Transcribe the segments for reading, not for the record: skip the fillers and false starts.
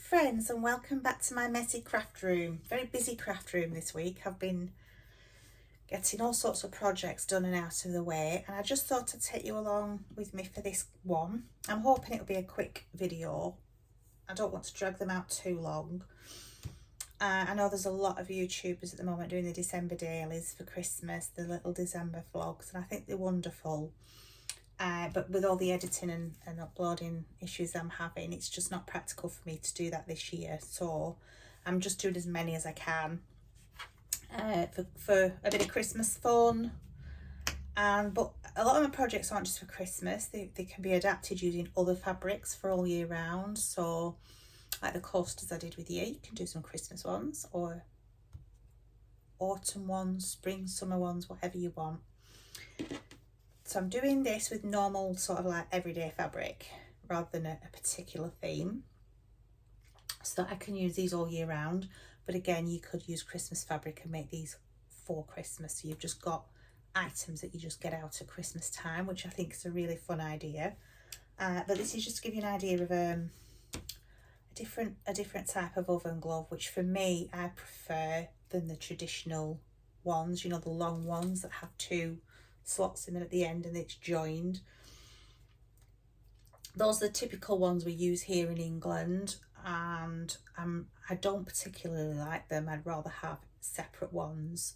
friends, and welcome back to my messy craft room. Very busy craft room this week. I've been getting all sorts of projects done and out of the way, and I just thought I'd take you along with me for this one. I'm hoping it'll be a quick video. I don't want to drag them out too long. I know there's a lot of YouTubers at the moment doing the December dailies for Christmas, the little December vlogs, and I think they're wonderful. But with all the editing and uploading issues I'm having, it's just not practical for me to do that this year. So I'm just doing as many as I can for a bit of Christmas fun. But a lot of my projects aren't just for Christmas. They can be adapted using other fabrics for all year round. So like the coasters I did with you, you can do some Christmas ones or autumn ones, spring, summer ones, whatever you want. So I'm doing this with normal sort of like everyday fabric rather than a particular theme, so that I can use these all year round. But again, you could use Christmas fabric and make these for Christmas. So you've just got items that you just get out at Christmas time, which I think is a really fun idea. But this is just to give you an idea of a different type of oven glove, which for me I prefer than the traditional ones, you know, the long ones that have two slots in them at the end and it's joined. Those are the typical ones we use here in England, and I don't particularly like them. I'd rather have separate ones,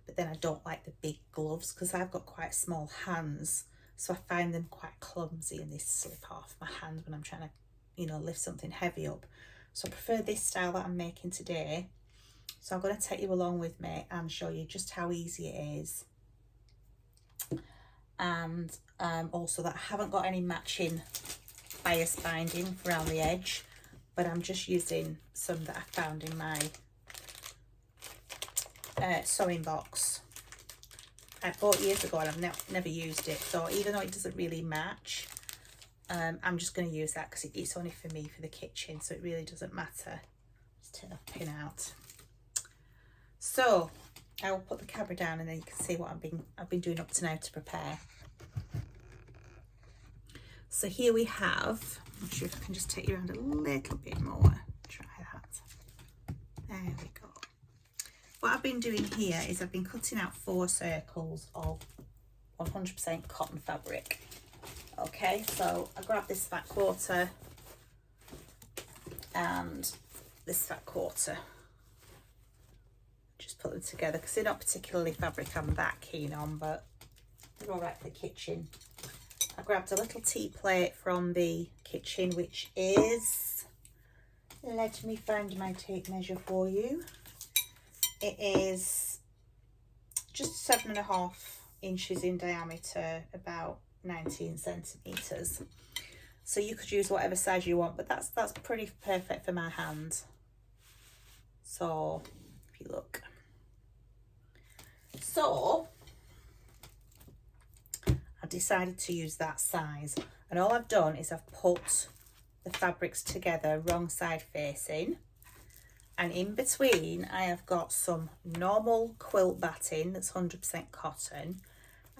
but then I don't like the big gloves because I've got quite small hands, so I find them quite clumsy and they slip off my hand when I'm trying to, you know, lift something heavy up. So I prefer this style that I'm making today. So I'm going to take you along with me and show you just how easy it is. And also that I haven't got any matching bias binding around the edge, but I'm just using some that I found in my sewing box I bought years ago, and I've never used it. So even though it doesn't really match, I'm just going to use that because it's only for me for the kitchen, so it really doesn't matter. Just take the pin out. So I will put the camera down and then you can see what I've been doing up to now to prepare. So here we have, I'm not sure if I can just take you around a little bit more. Try that. There we go. What I've been doing here is I've been cutting out 4 circles of 100% cotton fabric. Okay, so I grabbed this fat quarter and this fat quarter. Just put them together because they're not particularly fabric I'm that keen on, but they're all right for the kitchen. I grabbed a little tea plate from the kitchen, which is, let me find my tape measure for you. It is just 7.5 inches in diameter, about 19 centimeters. So you could use whatever size you want, but that's pretty perfect for my hand. So if you look. So I decided to use that size, and all I've done is I've put the fabrics together wrong side facing, and in between I have got some normal quilt batting that's 100% cotton,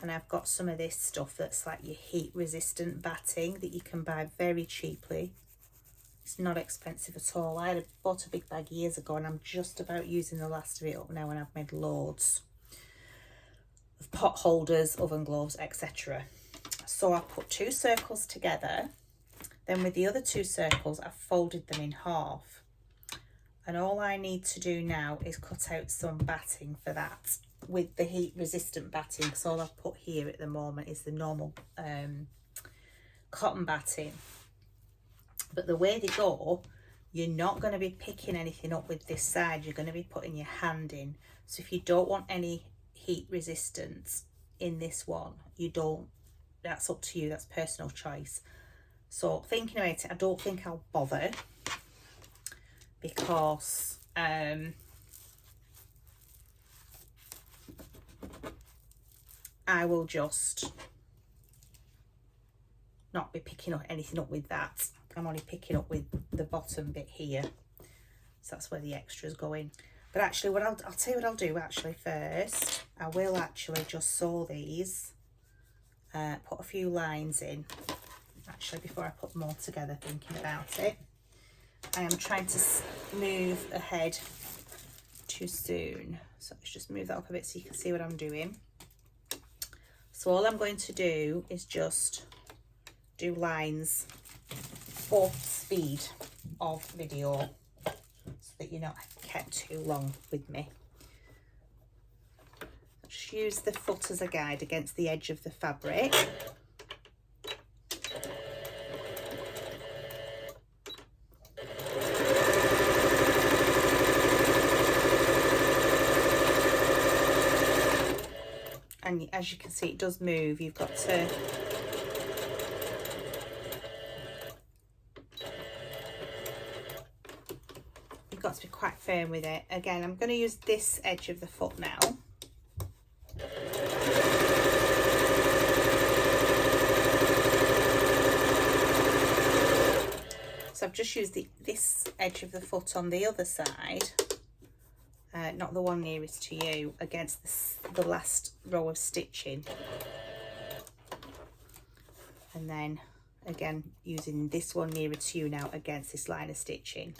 and I've got some of this stuff that's like your heat resistant batting that you can buy very cheaply. It's not expensive at all. I bought a big bag years ago and I'm just about using the last of it up now, and I've made loads of pot holders, oven gloves, etc. So I put 2 circles together, then with the other 2 circles I've folded them in half, and all I need to do now is cut out some batting for that with the heat resistant batting, because all I've put here at the moment is the normal cotton batting. But the way they go, you're not going to be picking anything up with this side, you're going to be putting your hand in. So if you don't want any heat resistance in this one, you don't, that's up to you, that's personal choice. So thinking about it, I don't think I'll bother, because I will just not be picking up anything up with that. I'm only picking up with the bottom bit here, so that's where the extras go in. But actually, what I'll tell you what I'll do actually first. I will actually just sew these, put a few lines in actually before I put them all together, thinking about it. I am trying to move ahead too soon. So let's just move that up a bit so you can see what I'm doing. So all I'm going to do is just do lines for speed of video so that you're not kept too long with me. Just use the foot as a guide against the edge of the fabric. And as you can see, it does move. You've got to be quite firm with it. Again, I'm going to use this edge of the foot now. So I've just used this edge of the foot on the other side, not the one nearest to you, against the last row of stitching. And then again using this one nearer to you now against this line of stitching.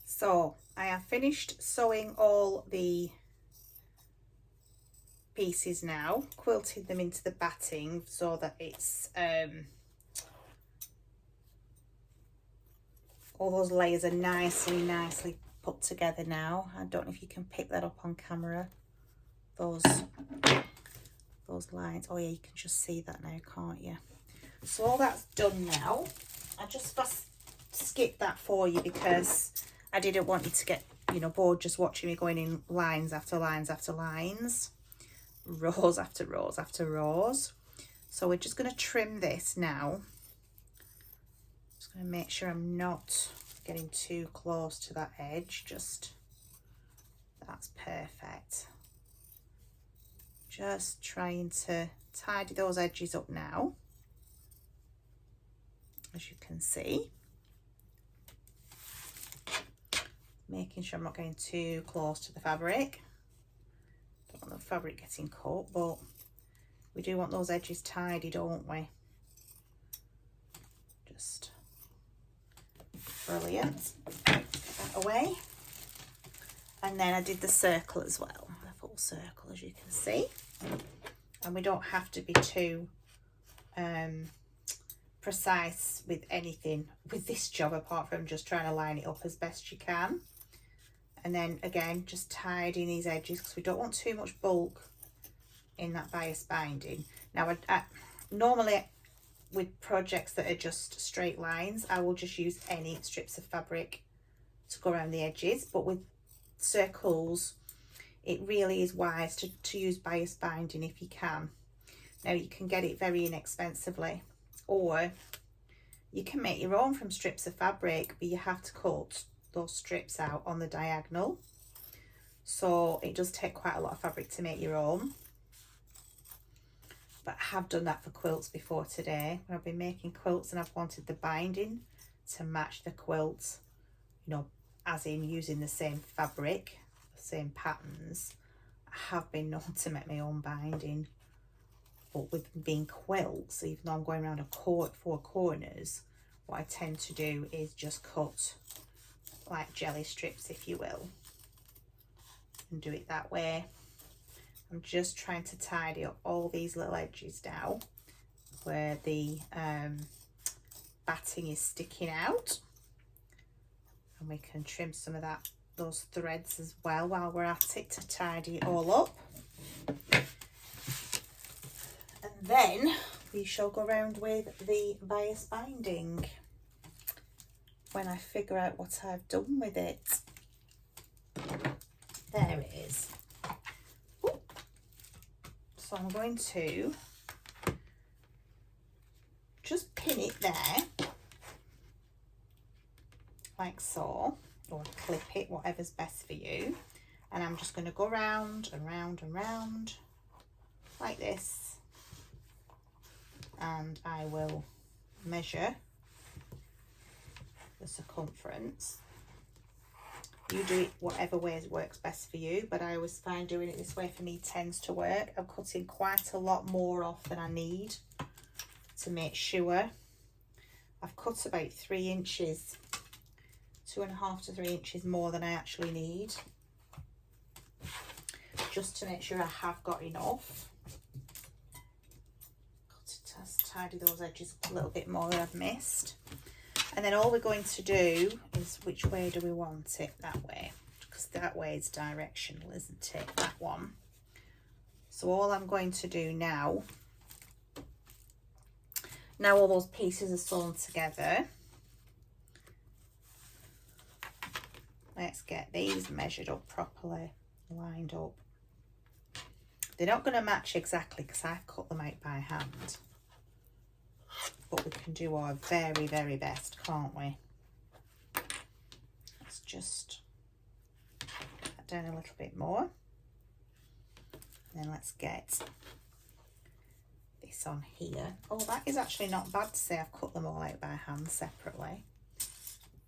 So I have finished sewing all the pieces now, quilted them into the batting so that it's all those layers are nicely put together now. I don't know if you can pick that up on camera, those lines. Oh yeah, you can just see that now, can't you? So all that's done now. I just skip that for you because I didn't want you to get, you know, bored just watching me going in lines after lines after lines, rows after rows after rows. So we're just going to trim this now. Just going to make sure I'm not getting too close to that edge. Just, that's perfect. Just trying to tidy those edges up now, as you can see. making sure I'm not getting too close to the fabric. Don't want the fabric getting cut, but we do want those edges tidy, don't we? Just brilliant. Get that away. And then I did the circle as well, a full circle, as you can see. And we don't have to be too precise with anything with this job, apart from just trying to line it up as best you can. And then again, just tidying these edges, because we don't want too much bulk in that bias binding. Now, I normally with projects that are just straight lines, I will just use any strips of fabric to go around the edges, but with circles, it really is wise to use bias binding if you can. Now, you can get it very inexpensively, or you can make your own from strips of fabric, but you have to cut those strips out on the diagonal. So it does take quite a lot of fabric to make your own. But I have done that for quilts before today. When I've been making quilts and I've wanted the binding to match the quilt, you know, as in using the same fabric, the same patterns, I have been known to make my own binding. But with being quilts, even though I'm going around four corners, what I tend to do is just cut like jelly strips, if you will, and do it that way. I'm just trying to tidy up all these little edges now where the batting is sticking out, and we can trim some of those threads as well while we're at it to tidy it all up. And then we shall go around with the bias binding when I figure out what I've done with it. There it is. Ooh. So I'm going to just pin it there, like so, or clip it, whatever's best for you. And I'm just going to go round and round and round like this, and I will measure the circumference. You do it whatever way works best for you, but I always find doing it this way for me tends to work. I'm cutting quite a lot more off than I need to make sure. I've cut about 3 inches, 2.5 to 3 inches more than I actually need, just to make sure I have got enough. Got to just tidy those edges up a little bit more that I've missed. And then all we're going to do is, which way do we want it? That way, because that way is directional, isn't it? That one. So all I'm going to do now all those pieces are sewn together, let's get these measured up properly, lined up. They're not going to match exactly because I've cut them out by hand, but we can do our very, very best, can't we? Let's just put that down a little bit more. And then let's get this on here. Oh, that is actually not bad to say I've cut them all out by hand separately.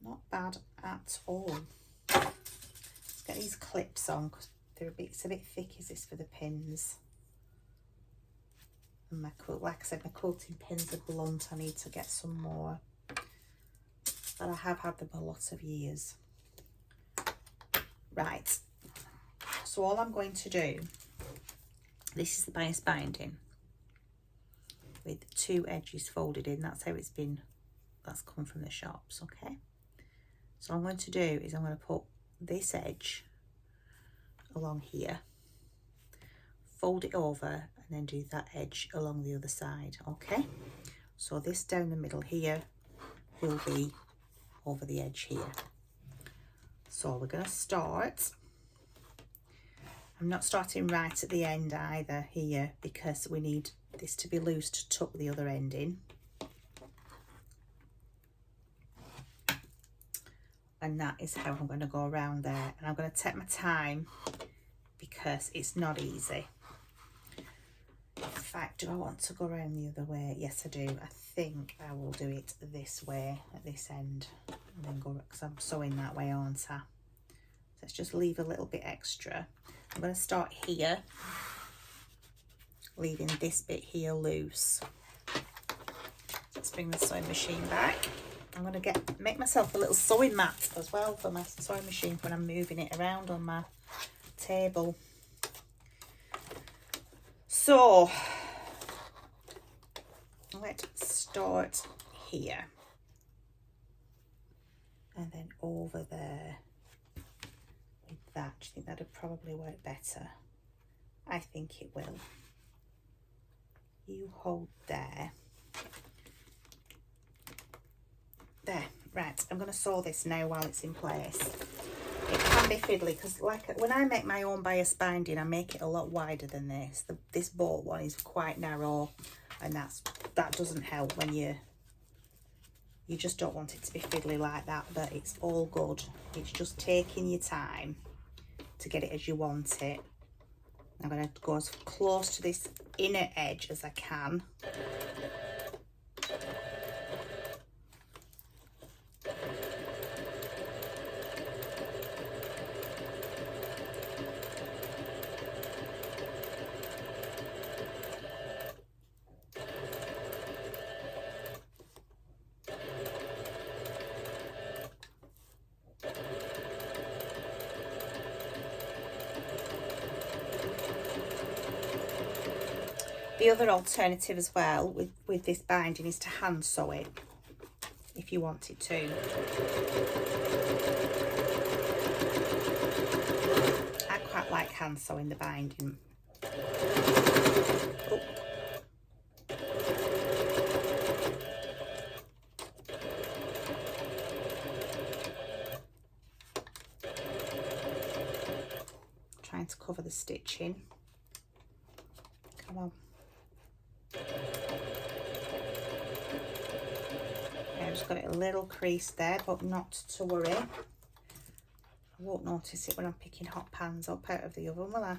Not bad at all. Let's get these clips on because it's a bit thick, is this, for the pins. And like I said, my quilting pins are blunt. I need to get some more, but I have had them a lot of years. Right, so all I'm going to do, this is the bias binding with 2 edges folded in. That's how it's been, that's come from the shops, okay? So what I'm going to do is I'm going to put this edge along here, fold it over, and then do that edge along the other side, okay? So this down the middle here will be over the edge here. So we're going to start, I'm not starting right at the end either here, because we need this to be loose to tuck the other end in. And that is how I'm going to go around there. And I'm going to take my time because it's not easy. In fact, do I want to go around the other way? Yes, I do. I think I will do it this way at this end, and then go, because I'm sewing that way, aren't I? Let's just leave a little bit extra. I'm going to start here, leaving this bit here loose. Let's bring the sewing machine back. I'm going to make myself a little sewing mat as well for my sewing machine when I'm moving it around on my table. So let's start here and then over there with that. Do you think that'd probably work better? I think it will. You hold there. There, right, I'm going to sew this now while it's in place. It can be fiddly because like when I make my own bias binding, I make it a lot wider than this. This bought one is quite narrow, and that doesn't help when you just don't want it to be fiddly like that, but it's all good. It's just taking your time to get it as you want it. I'm going to go as close to this inner edge as I can. The other alternative as well with this binding is to hand sew it if you wanted to. I quite like hand sewing the binding. Oh. Trying to cover the stitching. Come on. I've just got it a little crease there, but not to worry. I won't notice it when I'm picking hot pans up out of the oven, will I?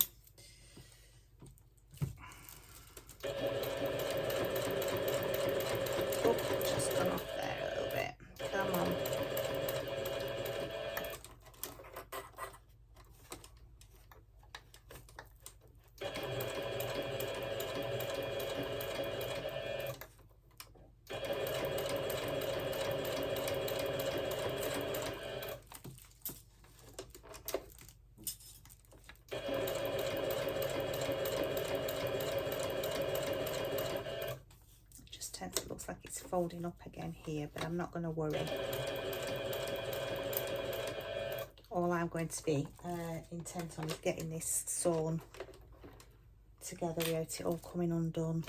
Oh, just gone off there a little bit. Come on. It looks like it's folding up again here, but I'm not going to worry. All I'm going to be intent on is getting this sewn together without it all coming undone.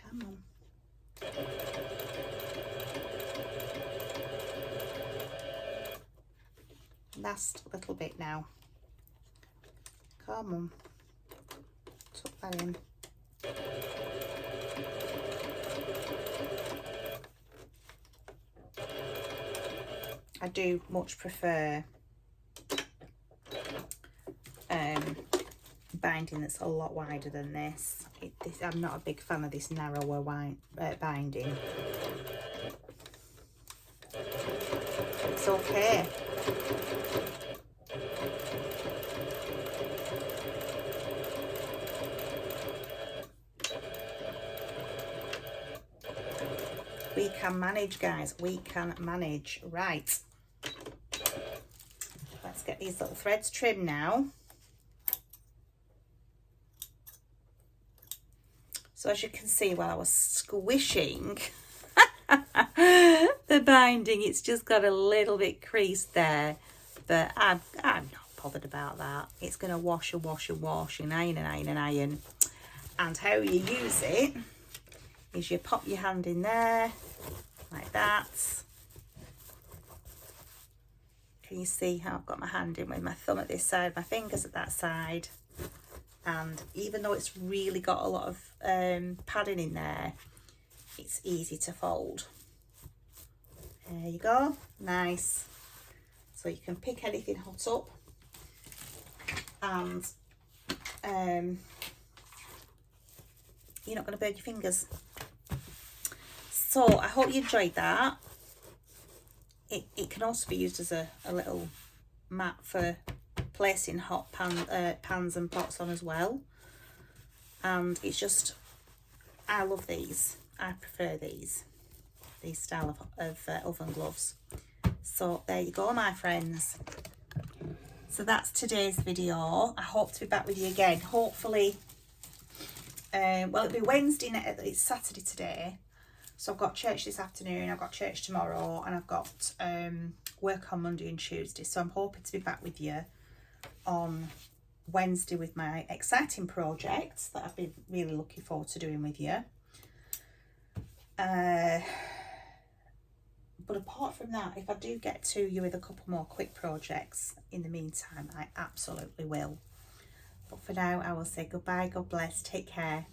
Come on. Last little bit now. Come on, tuck that in. I do much prefer binding that's a lot wider than this. I'm not a big fan of this narrower binding. It's okay. We can manage, guys. We can manage. Right. Let's get these little threads trimmed now. So as you can see, while I was squishing the binding, it's just got a little bit creased there. But I'm not bothered about that. It's going to wash and wash and wash and iron and iron and iron. And how you use it is you pop your hand in there like that. Can you see how I've got my hand in with my thumb at this side, my fingers at that side? And even though it's really got a lot of padding in there, it's easy to fold. There you go, nice. So you can pick anything hot up and you're not going to burn your fingers. So I hope you enjoyed that. It can also be used as a little mat for placing hot pans and pots on as well. And it's just, I love these. I prefer these style of oven gloves. So there you go, my friends. So that's today's video. I hope to be back with you again. Hopefully, well, it'll be Wednesday, it's Saturday today. So I've got church this afternoon, I've got church tomorrow, and I've got work on Monday and Tuesday. So I'm hoping to be back with you on Wednesday with my exciting projects that I've been really looking forward to doing with you. But apart from that, if I do get to you with a couple more quick projects in the meantime, I absolutely will. But for now, I will say goodbye, God bless, take care,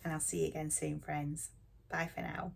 and I'll see you again soon, friends. Bye for now.